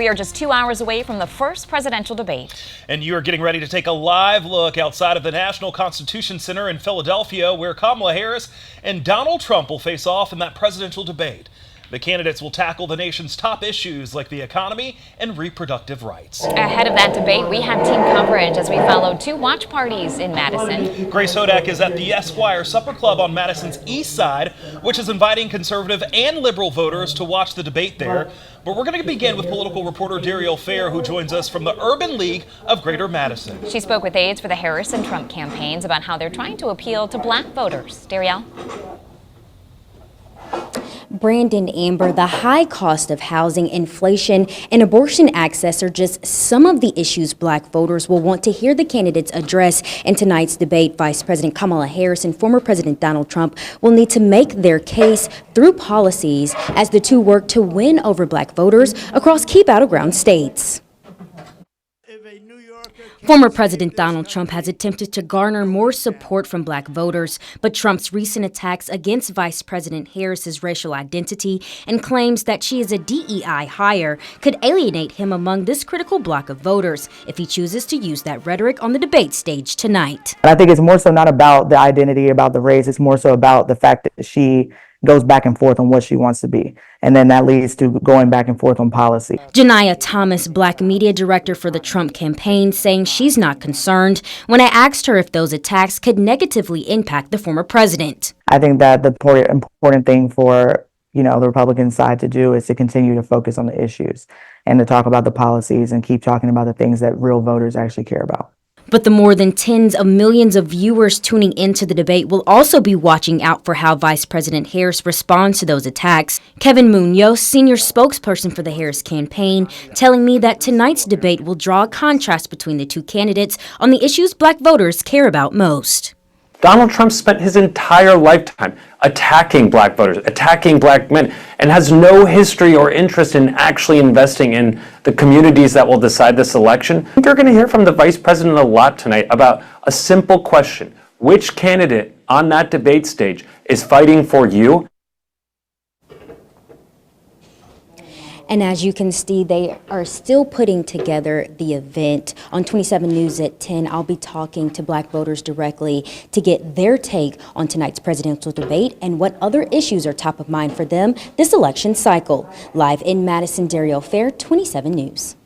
We are just 2 hours away from the first presidential debate. And you are getting ready to take a live look outside of the National Constitution Center in Philadelphia, where Kamala Harris and Donald Trump will face off in that presidential debate. The candidates will tackle the nation's top issues like the economy and reproductive rights. Ahead of that debate, we have team coverage as we follow two watch parties in Madison. Grace Hodak is at the Esquire Supper Club on Madison's east side, which is inviting conservative and liberal voters to watch the debate there. But we're going to begin with political reporter Darrielle Fair, who joins us from the Urban League of Greater Madison. She spoke with aides for the Harris and Trump campaigns about how they're trying to appeal to black voters. Darrielle? Brandon, Amber, the high cost of housing, inflation, and abortion access are just some of the issues black voters will want to hear the candidates address in tonight's debate. Vice President Kamala Harris and former President Donald Trump will need to make their case through policies as the two work to win over black voters across key battleground states. Former President Donald Trump has attempted to garner more support from black voters, but Trump's recent attacks against Vice President Harris's racial identity and claims that she is a DEI hire could alienate him among this critical bloc of voters if he chooses to use that rhetoric on the debate stage tonight. I think it's more so not about the identity, about the race. It's more so about the fact that she goes back and forth on what she wants to be. And then that leads to going back and forth on policy. Janiyah Thomas, black media director for the Trump campaign, saying she's not concerned when I asked her if those attacks could negatively impact the former president. I think that the important thing for the Republican side to do is to continue to focus on the issues and to talk about the policies and keep talking about the things that real voters actually care about. But the more than tens of millions of viewers tuning into the debate will also be watching out for how Vice President Harris responds to those attacks. Kevin Munoz, senior spokesperson for the Harris campaign, telling me that tonight's debate will draw a contrast between the two candidates on the issues black voters care about most. Donald Trump spent his entire lifetime attacking black voters, attacking black men, and has no history or interest in actually investing in the communities that will decide this election. I think you're going to hear from the vice president a lot tonight about a simple question. Which candidate on that debate stage is fighting for you? And as you can see, they are still putting together the event. On 27 News at 10, I'll be talking to black voters directly to get their take on tonight's presidential debate and what other issues are top of mind for them this election cycle. Live in Madison, Darrielle Fair, 27 News.